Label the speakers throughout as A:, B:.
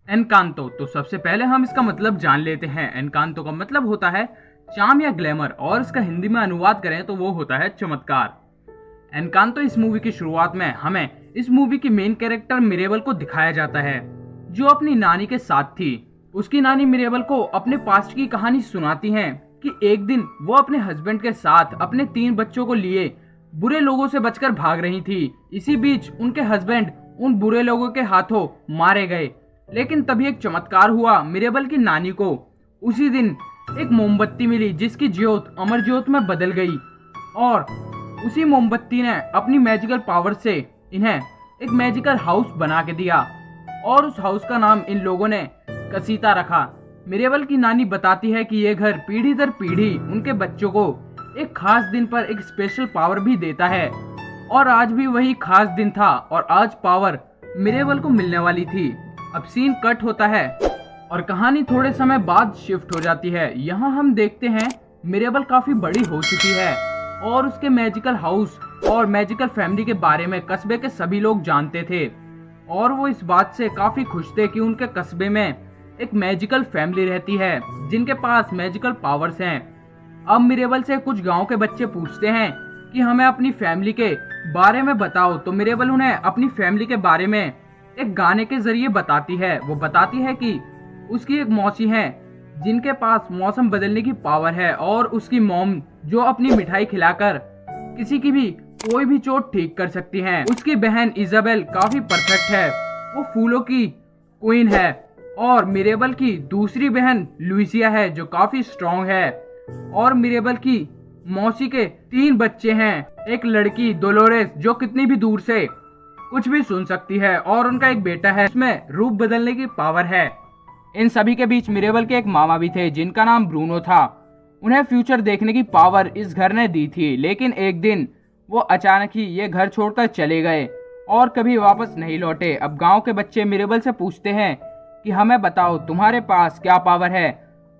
A: एनकांतो। तो सबसे पहले हम इसका मतलब जान लेते हैं। एनकांतो का मतलब होता है चार्म या ग्लैमर, और इसका हिंदी में अनुवाद करें तो वो होता है चमत्कार। एनकांतो इस मूवी की शुरुआत में हमें इस मूवी की मेन कैरेक्टर मिरेबल को दिखाया जाता है, जो अपनी नानी के साथ थी। उसकी नानी मिरेबल को अपने पास्ट की कहानी सुनाती हैं कि एक दिन वो अपने हस्बैंड के साथ अपने 3 बच्चों को लिए बुरे लोगों से बचकर भाग रही थी। इसी बीच उनके हस्बैंड उन बुरे लोगों के हाथों मारे गए। लेकिन तभी एक चमत्कार हुआ। मिरेबल की नानी को उसी दिन एक मोमबत्ती मिली, जिसकी ज्योत अमर ज्योत में बदल गई, और उसी मोमबत्ती ने अपनी मैजिकल पावर से इन्हें एक मैजिकल हाउस बना के दिया, और उस हाउस का नाम इन लोगों ने कसीता रखा। मिरेबल की नानी बताती है कि ये घर पीढ़ी दर पीढ़ी उनके बच्चों को एक खास दिन पर एक स्पेशल पावर भी देता है, और आज भी वही खास दिन था, और आज पावर मिरेबल को मिलने वाली थी। अब सीन कट होता है और कहानी थोड़े समय बाद शिफ्ट हो जाती है। यहाँ हम देखते हैं मिरेबल काफी बड़ी हो चुकी है, और उसके मैजिकल हाउस और मैजिकल फैमिली के बारे में कस्बे के सभी लोग जानते थे, और वो इस बात से काफी खुश थे कि उनके कस्बे में एक मैजिकल फैमिली रहती है जिनके पास मैजिकल पावर्स हैं। अब मिरेबल से कुछ गांव के बच्चे पूछते हैं कि हमें अपनी फैमिली के बारे में बताओ, तो मिरेबल उन्हें अपनी फैमिली के बारे में एक गाने के जरिए बताती है। वो बताती है कि उसकी एक मौसी है जिनके पास मौसम बदलने की पावर है, और उसकी मॉम जो अपनी मिठाई खिलाकर किसी की भी कोई भी चोट ठीक कर सकती है। उसकी बहन इजाबेल काफी परफेक्ट है, वो फूलों की क्वीन है, और मिरेबल की दूसरी बहन लुइसिया है जो काफी स्ट्रॉन्ग है। और मिरेबल की मौसी के 3 बच्चे हैं, एक लड़की डोलोरेस जो कितनी भी दूर से कुछ भी सुन सकती है, और उनका एक बेटा है जिसमें रूप बदलने की पावर है। इन सभी के बीच मिरेबल के एक मामा भी थे जिनका नाम ब्रूनो था। उन्हें फ्यूचर देखने की पावर इस घर ने दी थी, लेकिन एक दिन वो अचानक ही ये घर छोड़कर चले गए और कभी वापस नहीं लौटे। अब गांव के बच्चे मिरेबल से पूछते हैं कि हमें बताओ तुम्हारे पास क्या पावर है।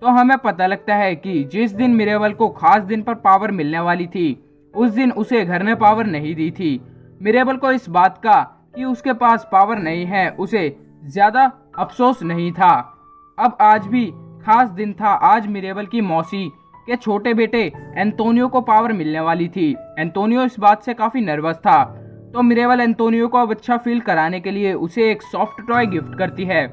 A: तो हमें पता लगता है कि जिस दिन मिरेबल को खास दिन पर पावर मिलने वाली थी, उस दिन उसे घर ने पावर नहीं दी थी। मिरेबल को इस बात का कि उसके पास पावर नहीं है उसे ज्यादा अफसोस नहीं था। अब आज भी खास दिन था। आज मिरेबल की मौसी के छोटे बेटे एंटोनियो को पावर मिलने वाली थी। एंटोनियो इस बात से काफी नर्वस था, तो मिरेबल एंटोनियो को अब अच्छा फील कराने के लिए उसे एक सॉफ्ट टॉय गिफ्ट करती है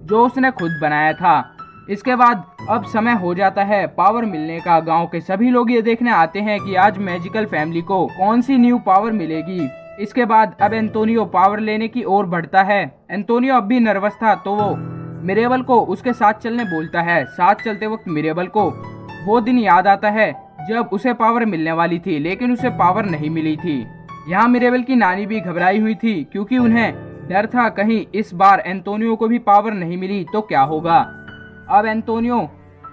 A: जो उसने खुद बनाया था। इसके बाद अब समय हो जाता है पावर मिलने का। गांव के सभी लोग ये देखने आते हैं कि आज मैजिकल फैमिली को कौन सी न्यू पावर मिलेगी। इसके बाद अब एंटोनियो पावर लेने की ओर बढ़ता है। एंटोनियो अब भी नर्वस था, तो वो मिरेबल को उसके साथ चलने बोलता है। साथ चलते वक्त मिरेबल को वो दिन याद आता है जब उसे पावर मिलने वाली थी, लेकिन उसे पावर नहीं मिली थी। यहाँ मिरेबल की नानी भी घबराई हुई थी, क्योंकि उन्हें डर था कहीं इस बार एंटोनियो को भी पावर नहीं मिली तो क्या होगा। अब एंटोनियो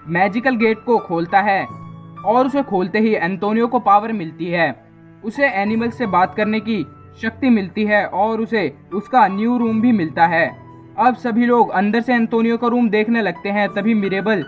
A: मैजिकल गेट को खोलता है, और उसे खोलते ही एंटोनियो को पावर मिलती है। उसे एनिमल से बात करने की शक्ति मिलती है, और उसे उसका न्यू रूम भी मिलता है। अब सभी लोग अंदर से एंटोनियो का रूम देखने लगते हैं। तभी मिरेबल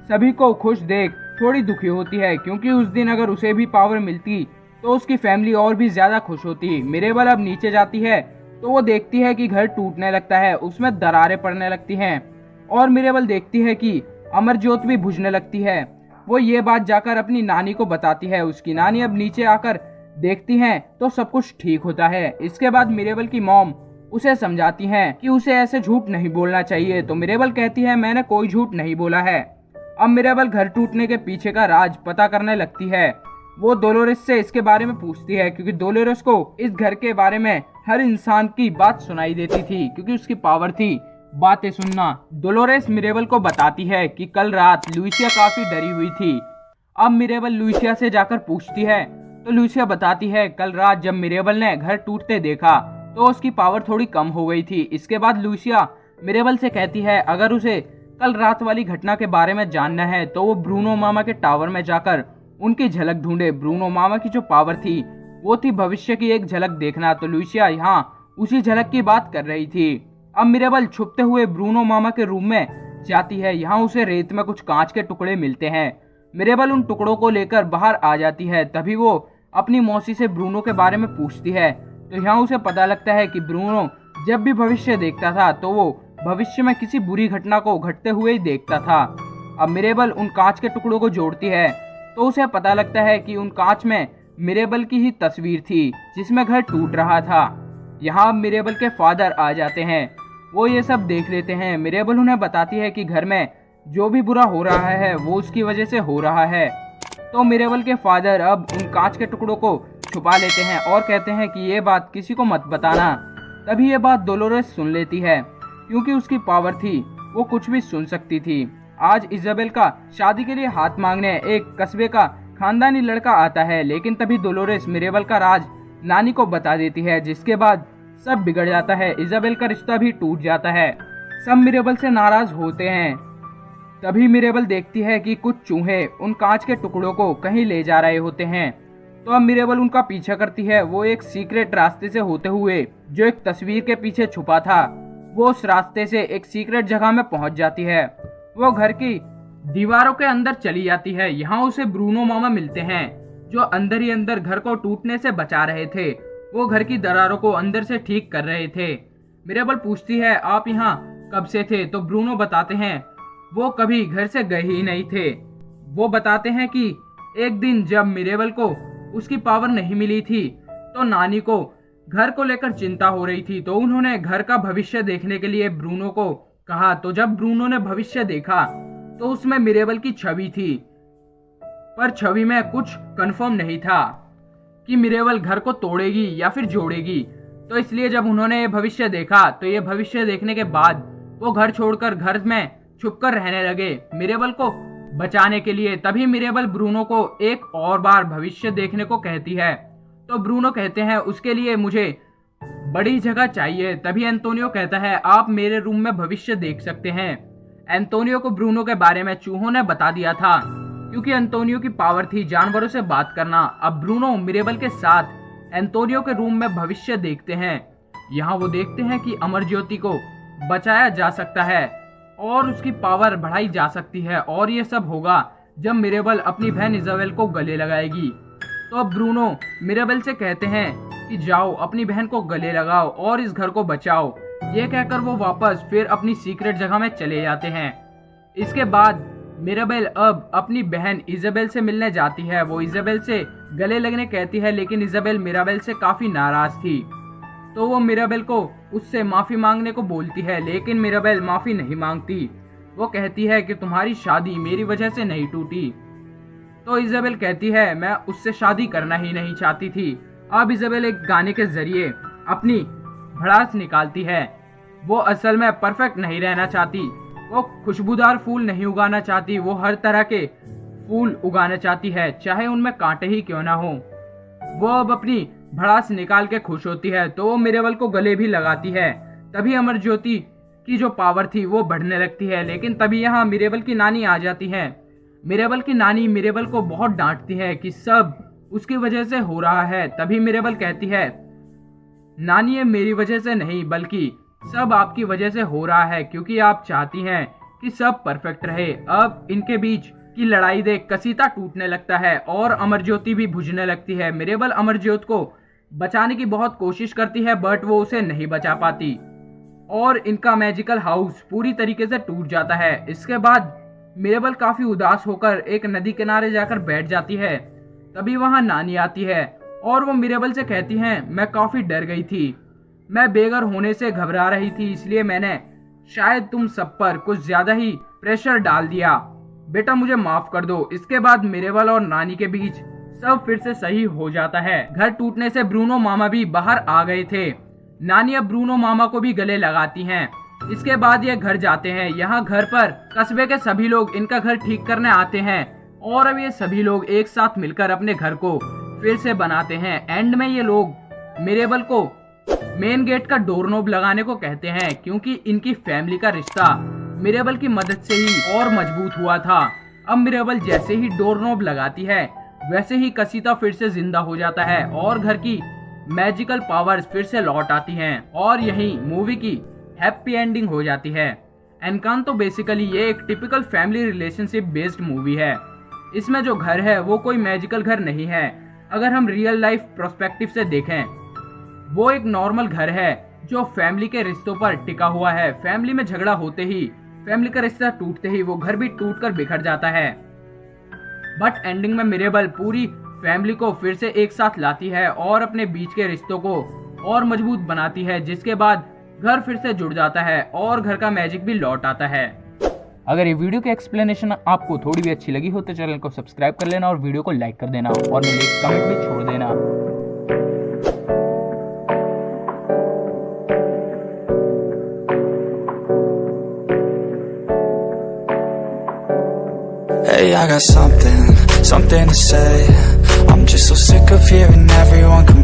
A: सभी को खुश देख थोड़ी दुखी होती है, क्योंकि उस दिन अगर उसे भी पावर मिलती तो उसकी फैमिली और भी ज्यादा खुश होती। मिरेबल अब नीचे जाती है तो वो देखती है कि घर टूटने लगता है, उसमें दरारें पड़ने लगती हैं, और मिरेबल देखती है कि अमर ज्योत भी बुझने लगती है। वो ये बात जाकर अपनी नानी को बताती है। उसकी नानी अब नीचे आकर देखती हैं तो सब कुछ ठीक होता है। इसके बाद मिरेबल की मॉम उसे समझाती हैं कि उसे ऐसे झूठ नहीं बोलना चाहिए, तो मिरेबल कहती है मैंने कोई झूठ नहीं बोला है। अब मिरेबल घर टूटने के पीछे का राज पता करने लगती है। वो डोलोरेस से इसके बारे में पूछती है, क्योंकि डोलोरेस को इस घर के बारे में हर इंसान की बात सुनाई देती थी, क्योंकि उसकी पावर थी बातें सुनना। डोलोरेस मिरेबल को बताती है कि कल रात लुइसिया काफी डरी हुई थी। अब मिरेबल लुइसिया से जाकर पूछती है, तो लुइसिया बताती है कल रात जब मिरेबल ने घर टूटते देखा तो उसकी पावर थोड़ी कम हो गई थी। इसके बाद लुइसिया मिरेबल से कहती है अगर उसे कल रात वाली घटना के बारे में जानना है तो वो ब्रूनो मामा के टावर में जाकर उनकी झलक ढूंढे। ब्रूनो मामा की जो पावर थी वो थी भविष्य की एक झलक देखना। तो लुइसिया यहाँ उसी झलक की बात कर रही थी। अब मिरेबल छुपते हुए ब्रूनो मामा के रूम में जाती है। यहाँ उसे रेत में कुछ कांच के टुकड़े मिलते हैं। मिरेबल उन टुकड़ों को लेकर बाहर आ जाती है। तभी वो अपनी मौसी से ब्रूनो के बारे में पूछती है, तो यहाँ उसे पता लगता है कि ब्रूनो जब भी भविष्य देखता था तो वो भविष्य में किसी बुरी घटना को घटते हुए ही देखता था। अब मिरेबल उन कांच के टुकड़ों को जोड़ती है तो उसे पता लगता है कि उन कांच में मिरेबल की ही तस्वीर थी जिसमें घर टूट रहा था। यहाँ मिरेबल के फादर आ जाते हैं, वो ये सब देख लेते हैं। मिरेबल उन्हें बताती है कि घर में जो भी बुरा हो रहा है वो उसकी वजह से हो रहा है। तो मिरेबल के फादर अब उन कांच के टुकड़ों को छुपा लेते हैं और कहते हैं कि ये बात किसी को मत बताना। तभी ये बात डोलोरेस सुन लेती है, क्योंकि उसकी पावर थी, वो कुछ भी सुन सकती थी। आज इजाबेल का शादी के लिए हाथ मांगने एक कस्बे का खानदानी लड़का आता है, लेकिन तभी डोलोरेस मिरेबल का राज नानी को बता देती है, जिसके बाद सब बिगड़ जाता है। इजाबेल का रिश्ता भी टूट जाता है। सब मिरेबल से नाराज होते हैं। तभी मिरेबल देखती है कि कुछ चूहे उन कांच के टुकड़ों को कहीं ले जा रहे होते हैं। तो अब मिरेबल उनका पीछा करती है। वो एक सीक्रेट रास्ते से होते हुए जो एक तस्वीर के पीछे छुपा था, वो उस रास्ते से एक सीक्रेट जगह में पहुंच जाती है। वो घर की दीवारों के अंदर चली जाती है। यहाँ उसे ब्रूनो मामा मिलते हैं, जो अंदर ही अंदर घर को टूटने से बचा रहे थे। वो घर की दरारों को अंदर से ठीक कर रहे थे। मिरेबल पूछती है, आप यहाँ कब से थे? तो ब्रूनो बताते हैं वो कभी घर से गए ही नहीं थे। वो बताते हैं कि एक दिन जब मिरेबल को उसकी पावर नहीं मिली थी तो नानी को घर को लेकर चिंता हो रही थी, तो उन्होंने घर का भविष्य देखने के लिए ब्रूनो को कहा। तो जब ब्रूनो ने भविष्य देखा तो उसमें मिरेबल की छवि थी, पर छवि में कुछ कंफर्म नहीं था कि मिरेबल घर को तोड़ेगी या फिर जोड़ेगी। तो इसलिए जब उन्होंने ये भविष्य देखा तो ये भविष्य देखने के बाद वो घर छोड़कर घर में छुपकर रहने लगे मिरेबल को बचाने के लिए। तभी मिरेबल ब्रूनो को एक और बार भविष्य देखने को कहती है। तो ब्रूनो कहते हैं उसके लिए मुझे बड़ी जगह चाहिए। तभी एंटोनियो कहता है आप मेरे रूम में भविष्य देख सकते हैं। एंटोनियो को ब्रूनो के बारे में चूहों ने बता दिया था, क्योंकि एंटोनियो की पावर थी जानवरों से बात करना। अब ब्रूनो मिरेबल के साथ एंटोनियो के रूम में भविष्य देखते हैं। यहाँ वो देखते हैं कि अमर ज्योति को बचाया जा सकता है और उसकी पावर बढ़ाई जा सकती है, और ये सब होगा जब मिरेबल अपनी बहन इजाबेल को गले लगाएगी। तो अब ब्रूनो मिरेबल से कहते हैं कि जाओ अपनी बहन को गले लगाओ और इस घर को बचाओ। ये कहकर वो वापस फिर अपनी सीक्रेट जगह में चले जाते हैं। इसके बाद मिरेबल अब अपनी बहन इजाबेल से मिलने जाती है। वो इजाबेल से गले लगने कहती है, लेकिन इजाबेल मिरेबल से काफी नाराज थी। तो वो मिरेबल को उससे माफी मांगने को बोलती है, लेकिन मिरेबल माफी नहीं मांगती। वो कहती है कि तुम्हारी शादी मेरी वजह से नहीं टूटी। तो इजाबेल कहती है मैं उससे शादी करना ही नहीं चाहती थी। अब इजाबेल एक गाने के जरिए अपनी भड़ास निकालती है। वो असल में परफेक्ट नहीं रहना चाहती, वो खुशबूदार फूल नहीं उगाना चाहती, वो हर तरह के फूल उगाना चाहती है, चाहे उनमें कांटे ही क्यों ना हो। वो अब अपनी भड़ास निकाल के खुश होती है, तो वो मिरेबल को गले भी लगाती है। तभी अमर ज्योति की जो पावर थी वो बढ़ने लगती है। लेकिन तभी यहाँ मिरेबल की नानी आ जाती है। मिरेबल की नानी मिरेबल को बहुत डांटती है कि सब उसकी वजह से हो रहा है। तभी मिरेबल कहती है नानी ये मेरी वजह से नहीं बल्कि सब आपकी वजह से हो रहा है, क्योंकि आप चाहती हैं कि सब परफेक्ट रहे। अब इनके बीच की लड़ाई देख कसीता टूटने लगता है और अमर ज्योति भी बुझने लगती है। मिरेबल अमर ज्योति को बचाने की बहुत कोशिश करती है, बट वो उसे नहीं बचा पाती और इनका मैजिकल हाउस पूरी तरीके से टूट जाता है। इसके बाद मिरेबल काफी उदास होकर एक नदी किनारे जाकर बैठ जाती है। तभी वहां नानी आती है और वो मिरेबल से कहती हैं मैं काफी डर गई थी, मैं बेघर होने से घबरा रही थी, इसलिए मैंने शायद तुम सब पर कुछ ज्यादा ही प्रेशर डाल दिया, बेटा मुझे माफ कर दो। इसके बाद मिरेबल और नानी के बीच सब फिर से सही हो जाता है। घर टूटने से ब्रूनो मामा भी बाहर आ गए थे। नानी अब ब्रूनो मामा को भी गले लगाती हैं। इसके बाद ये घर जाते हैं। यहाँ घर पर कस्बे के सभी लोग इनका घर ठीक करने आते हैं और अब ये सभी लोग एक साथ मिलकर अपने घर को फिर से बनाते हैं। एंड में ये लोग मिरेबल को मेन गेट का डोरनोब लगाने को कहते हैं, क्योंकि इनकी फैमिली का रिश्ता मिरेबल की मदद से ही और मजबूत हुआ था। अब मिरेबल जैसे ही डोरनोब लगाती है वैसे ही कसीता फिर से जिंदा हो जाता है और घर की मैजिकल पावर्स फिर से लौट आती हैं और यही मूवी की हैप्पी एंडिंग हो जाती है। एनकांतो बेसिकली ये एक typical family relationship based movie है। इसमें जो घर है वो कोई मैजिकल घर नहीं है। अगर हम रियल लाइफ प्रोस्पेक्टिव से देखें वो एक नॉर्मल घर है जो फैमिली के रिश्तों पर टिका हुआ है। फैमिली में झगड़ा होते ही, फैमिली का रिश्ता टूटते ही वो घर भी टूटकर बिखर जाता है। बट एंडिंग में मिरेबल पूरी फैमिली को फिर से एक साथ लाती है और अपने बीच के रिश्तों को और मजबूत बनाती है, जिसके बाद घर फिर से जुड़ जाता है और घर का मैजिक भी लौट आता है। अगर ये वीडियो की एक्सप्लेनेशन आपको थोड़ी भी अच्छी लगी हो तो चैनल को सब्सक्राइब कर लेना और वीडियो को लाइक कर देना और मेरे लिए कमेंट भी छोड़ देना।
B: Hey, I got something to say. I'm just so sick of hearing everyone complain.